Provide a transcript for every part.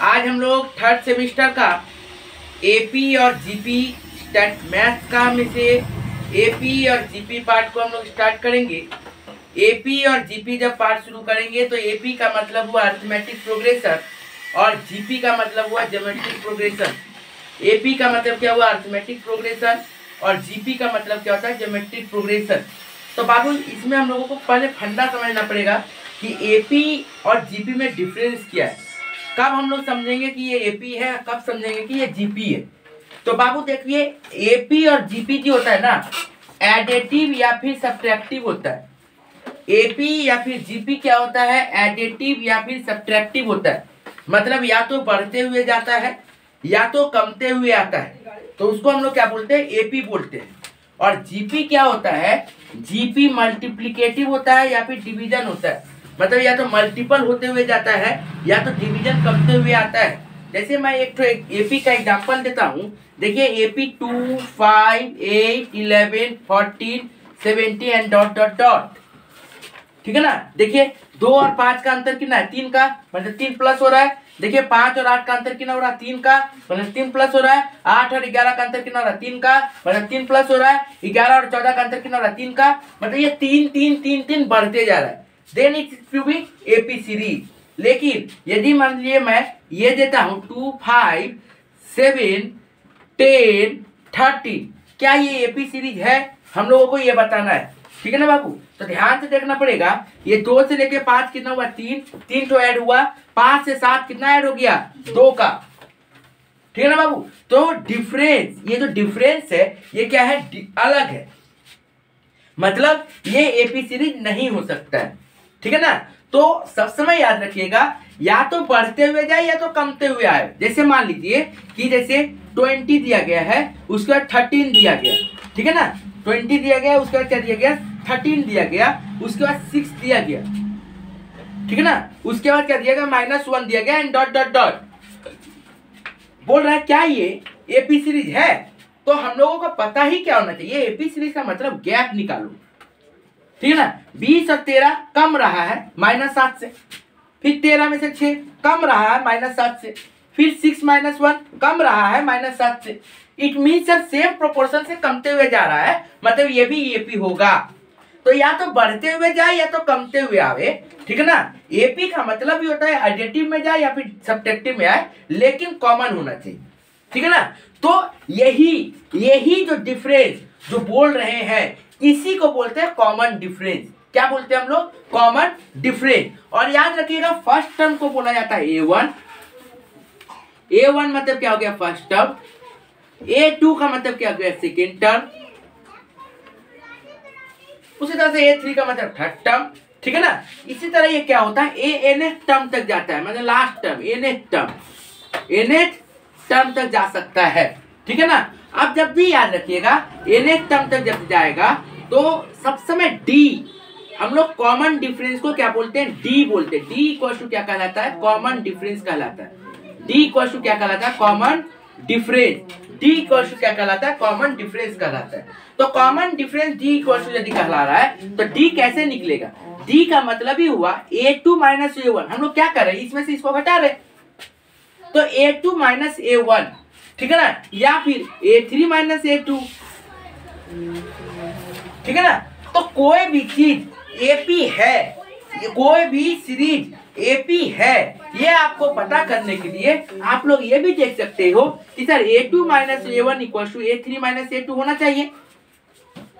आज हम लोग थर्ड सेमिस्टर का एपी और जीपी मैथ्स का में से एपी और जीपी पार्ट को हम लोग स्टार्ट करेंगे। एपी और जीपी जब पार्ट शुरू करेंगे तो एपी का मतलब हुआ अरिथमेटिक प्रोग्रेशन और जीपी का मतलब हुआ ज्योमेट्रिक प्रोग्रेशन। एपी का मतलब क्या हुआ अरिथमेटिक प्रोग्रेशन और जीपी का मतलब क्या होता है ज्योमेट्रिक प्रोग्रेशन। तो बाबू इसमें हम लोगों को पहले फंडा समझना पड़ेगा कि एपी और जीपी में डिफरेंस क्या है। कब हम लोग समझेंगे कि ये एपी है, कब समझेंगे कि ये जीपी है। तो बाबू देखिए एपी और जीपी जो होता है ना एडिटिव या फिर सब्ट्रैक्टिव होता है। एपी या फिर जीपी क्या होता है एडिटिव या फिर सब्ट्रैक्टिव होता है। मतलब या तो बढ़ते हुए जाता है या तो कमते हुए आता है, तो उसको हम लोग क्या बोलते हैं एपी बोलते हैं। और जीपी क्या होता है जीपी मल्टीप्लिकेटिव होता है या फिर डिवीजन होता है। मतलब या तो मल्टीपल होते हुए जाता है या तो डिवीजन कमते हुए आता है। जैसे मैं एक एपी का एग्जांपल देता हूँ। देखिए AP 2, 5, 8, 11, 14, 17 and dot dot dot. ठीक है ना। देखिए 2 और 5 का अंतर कितना है 3 का, मतलब 3 प्लस हो रहा है। देखिए 5 और 8 का अंतर कितना हो रहा है 3 का, मतलब 3 प्लस हो रहा है। 8 और 11 का अंतर कितना हो रहा है 3 का, मतलब 3 प्लस हो रहा है। 11 और 14 का अंतर कितना हो रहा है 3 का, मतलब ये 3 3 3 3 बढ़ते जा रहा है। Then it to be AP series. लेकिन यदि मान लीजिए मैं ये देता हूँ 2, 5, 7, 10, 13, क्या ये एपी सीरीज है हम लोगों को ये बताना है। ठीक है ना बाबू। तो ध्यान से देखना पड़ेगा। ये 2 से लेके 5 कितना हुआ 3 तो ऐड हुआ। 5 से 7 कितना ऐड हो गया 2 का। ठीक है ना बाबू। तो डिफरेंस, ये जो डिफरेंस है ये क्या है अलग है। मतलब ये एपी सीरीज नहीं हो सकता है। ठीक है ना। तो सब समय याद रखिएगा या तो बढ़ते हुए जाए या तो कमते हुए आए। जैसे मान लीजिए कि जैसे 20 दिया गया है उसके बाद 13 दिया गया। ठीक है ना। 20 दिया गया उसके बाद क्या दिया गया 13 दिया गया उसके बाद 6 दिया गया। ठीक है ना। उसके बाद क्या दिया गया -1 दिया गया एंड डॉट डॉट डॉट। बोल रहा है क्या ये एपी सीरीज है। तो हम लोगों को पता ही क्या होना चाहिए एपी सीरीज का मतलब गैप निकालो। ठीक है ना। 20 और 13 कम रहा है -7 से, फिर 13 में से 6 कम रहा है -7 से, फिर 6 -1 कम रहा है -7 से। It mean sir same proportion से कमते हुए जा रहा है, मतलब ये भी एपी होगा। तो या तो बढ़ते हुए जाए या तो कमते हुए आवे। ठीक है ना। एपी का मतलब भी होता है एडिटिव में जाए या फिर सब्ट्रैक्टिव में आए, लेकिन कॉमन होना चाहिए। ठीक है ना। तो यही जो डिफरेंस जो बोल रहे हैं इसी को बोलते हैं कॉमन डिफरेंस। क्या बोलते हैं हम लोग कॉमन डिफरेंस। और याद रखिएगा फर्स्ट टर्म को बोला जाता है A1। A1 मतलब क्या हो गया फर्स्ट टर्म। A2 का मतलब क्या हो गया सेकेंड टर्म। उसी तरह से A3 का मतलब थर्ड टर्म। ठीक है ना। इसी तरह ये क्या होता है nth टर्म तक जाता है, मतलब लास्ट टर्म nth टर्म तक जा सकता है। ठीक है ना। अब जब भी याद रखिएगा nth टर्म तक जब जाएगा तो सब समय D हम लोग कॉमन डिफरेंस को क्या बोलते हैं D बोलते हैं। D इक्वल टू क्या कहलाता है कॉमन डिफरेंस कहलाता है। D इक्वल टू क्या कहलाता है common difference. D equal to क्या कहलाता है कॉमन डिफरेंस कहलाता है। तो common difference D equal to यदि कहला रहा है तो D कैसे निकलेगा। D का मतलब ही हुआ A2 - A1। हम लोग क्या कर रहे हैं इसमें से इसको घटा रहे, तो A2 - A1। ठीक है ना। या फिर A3 - A2। ठीक है ना। तो कोई भी चीज एपी है, कोई भी सीरीज एपी है, ये आपको पता करने के लिए आप लोग ये भी देख सकते हो कि sir A2 - A1 = A3 - A2 होना चाहिए।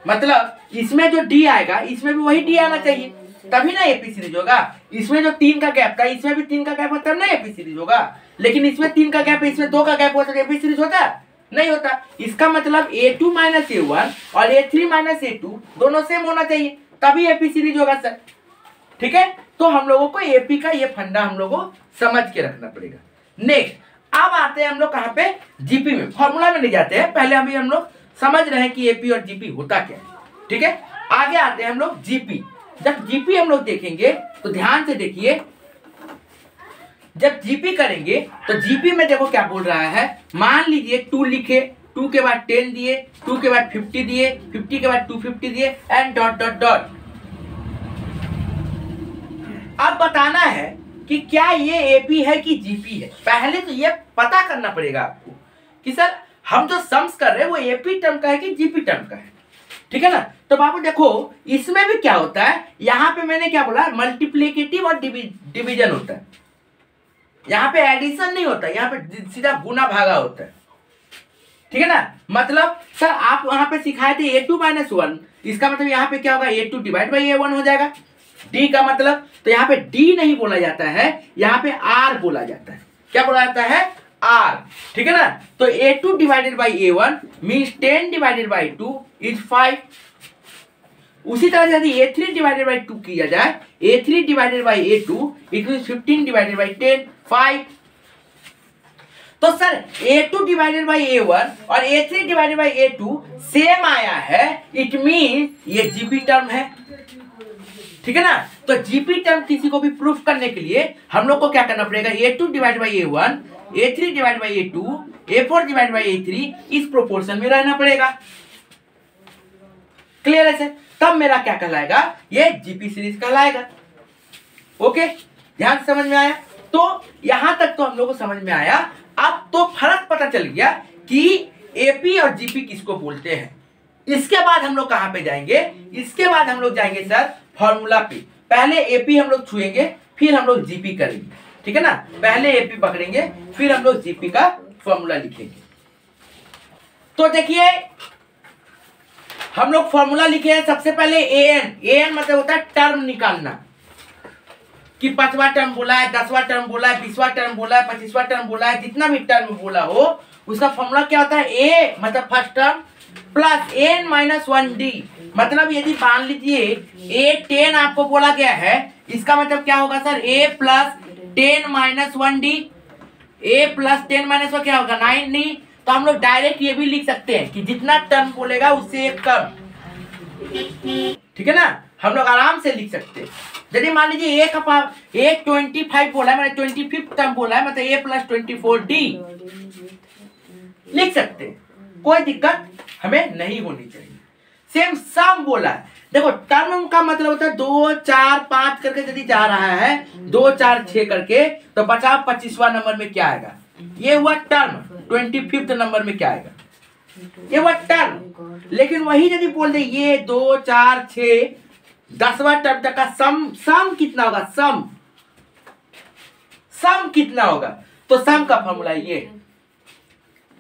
मतलब इसमें जो D आएगा इसमें भी वही D आना चाहिए, तभी ना एपी सीरीज होगा। इसमें जो 3 का गैप था इसमें भी 3 का गैप होता है ना एपी सीरीज होगा। लेकिन इसमें 3 का गैप है इसमें 2 का गैप होता है एपी सीरीज होता नहीं होता। इसका मतलब A2 - A1 और A3 - A2 दोनों सेम होना चाहिए तभी एपी सीरीज होगा सर। ठीक है। तो हम लोगों को एपी का ये फंडा हम लोगों को समझ के रखना पड़ेगा। नेक्स्ट अब आते हैं हम लोग कहाँ पे जीपी में। फॉर्मूला में नहीं जाते हैं, पहले अभी हम लोग समझ रहे हैं कि एपी और जीपी होता क्या है। ठीक है। आगे आते हैं हम लोग जीपी। जब जीपी हम लोग देखेंगे तो ध्यान से देखिए, जब जीपी करेंगे तो जीपी में देखो क्या बोल रहा है। मान लीजिए 2 लिखे, 2 के बाद 10 दिए, 2 के बाद 50 दिए, 50 के बाद 250 दिए एंड डॉट डॉट डॉट। अब बताना है कि क्या ये एपी है कि जीपी है। पहले तो ये पता करना पड़ेगा आपको कि सर हम जो सम्स कर रहे हैं वो एपी टर्म का है कि जीपी टर्म का है, ठीक है ना। तो बाबू देखो इसमें भी क्या होता है, यहाँ पे मैंने क्या बोला, मल्टीप्लिकेटिव और डिवीजन होता है। यहाँ पे एडिशन नहीं होता, यहाँ पे सीधा गुना भागा होता है, ठीक है ना। मतलब सर आप वहां पे सिखाए थे a2 - 1, इसका मतलब यहाँ पे क्या होगा, a2 डिवाइड बाई a1 हो जाएगा। d का मतलब, तो यहाँ पे d नहीं बोला जाता है, यहाँ पे r बोला जाता है। क्या बोला जाता है, r, ठीक है ना। तो a2 divided by a1 means 10 divided by 2 is 5। उसी तरह से यदि a3 डिवाइडेड बाई 2 किया जाए, a3 divided by a2 it means 15 divided by 10 5। तो sir a2 divided by a1 और a3 divided by a2 same आया है, इट मीन ये जीपी टर्म है, ठीक है ना। तो जीपी टर्म किसी को भी प्रूफ करने के लिए हम लोग को क्या करना पड़ेगा, a2 divide by a1, a3 divide by a2, a4 divide by a3 इस प्रोपोर्शन में रहना पड़ेगा। क्लियर है सर, तब मेरा क्या कहलाएगा, ये जीपी सीरीज कहलाएगा। ओके, ध्यान समझ में आया। तो यहां तक तो हम लोग को समझ में आया। अब तो फर्क पता चल गया कि एपी और जीपी किसको बोलते हैं। इसके बाद हम लोग कहां पे जाएंगे, इसके बाद हम लोग जाएंगे सर फॉर्मूला पे। पहले एपी हम लोग छुएंगे, फिर हम लोग जीपी करेंगे, ठीक है ना। पहले एपी पकड़ेंगे, फिर हम लोग जीपी का फॉर्मूला लिखेंगे। तो देखिए हम लोग फॉर्मूला लिखे हैं। सबसे पहले एन मतलब होता है टर्म निकालना, कि 5वां टर्म बोला है, 10वां टर्म बोला है, 20वां टर्म बोला है, 25वां टर्म बोला है, जितना भी टर्म बोला हो उसका फॉर्मूला क्या होता है, ए मतलब first term plus n - 1d। मतलब यदि मान लीजिए a 10 आपको बोला गया है, इसका मतलब क्या होगा sir, a plus 10 - 1d। a plus 10 - 1 क्या होगा, 9d। तो हम लोग डायरेक्ट ये भी लिख सकते हैं कि जितना टर्म बोलेगा उससे एक कम, ठीक है ना। हम लोग आराम से लिख सकते हैं। यदि मान लीजिए a 25 बोला है, मैंने 25th टर्म बोला है, मतलब a प्लस 24d लिख सकते हैं, कोई दिक्कत हमें नहीं होनी चाहिए। सेम सम बोला है, देखो टर्म का मतलब होता है 2 4 5 करके यदि जा रहा है, 2 4 6 करके, तो 25वां नंबर में क्या आएगा, ये हुआ टर्म। 25th नंबर में क्या आएगा, ये हुआ टर्म। लेकिन वही यदि बोल दे ये 2 4 6 10वां टर्म तक का सम कितना होगा, सम कितना होगा, तो सम का फॉर्मूला ये।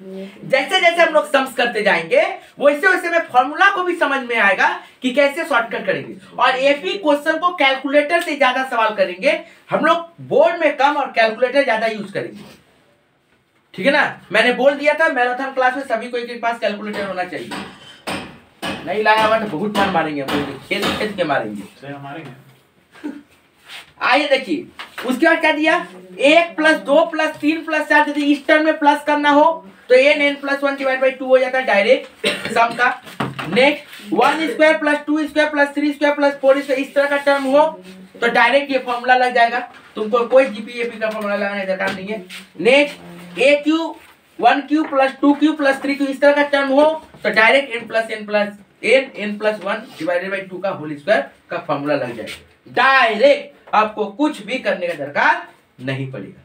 जैसे जैसे हम लोग सम्स करते जाएंगे वैसे वैसे में फॉर्मूला को भी समझ में आएगा कि कैसे शॉर्टकट करेंगे। और एपी क्वेश्चन को कैलकुलेटर से ज्यादा सवाल करेंगे हम लोग, बोर्ड में कम और कैलकुलेटर ज्यादा यूज करेंगे, ठीक है ना। मैंने बोल दिया था मैराथन क्लास में सभी कोई के पास कैलकुलेटर होना चाहिए, नहीं लाया हुआ तो बहुत मार मारेंगे हम लोग, खेल के मारेंगे। आइए देखिए उसके बाद क्या दिया, 1 + 2 + 3 + 4 यदि इस टर्म में प्लस करना हो तो n + 1 / 2 हो जाता है डायरेक्ट सम का। नेक्स्ट 1² + 2² + 3² + 4², इस तरह का टर्म हो तो डायरेक्ट ये फॉर्मूला लग जाएगा, तुमको कोई जीपी एपी का फॉर्मूला लगाने की दरकार नहीं है। नेक्स्ट a³ 1³ + 2³ + 3³ इस तरह का टर्म हो तो डायरेक्ट n + 1 / 2 का होल स्क्वायर का फॉर्मूला लग जाएगा। डायरेक्ट आपको कुछ भी करने का दरकार नहीं पड़ेगा।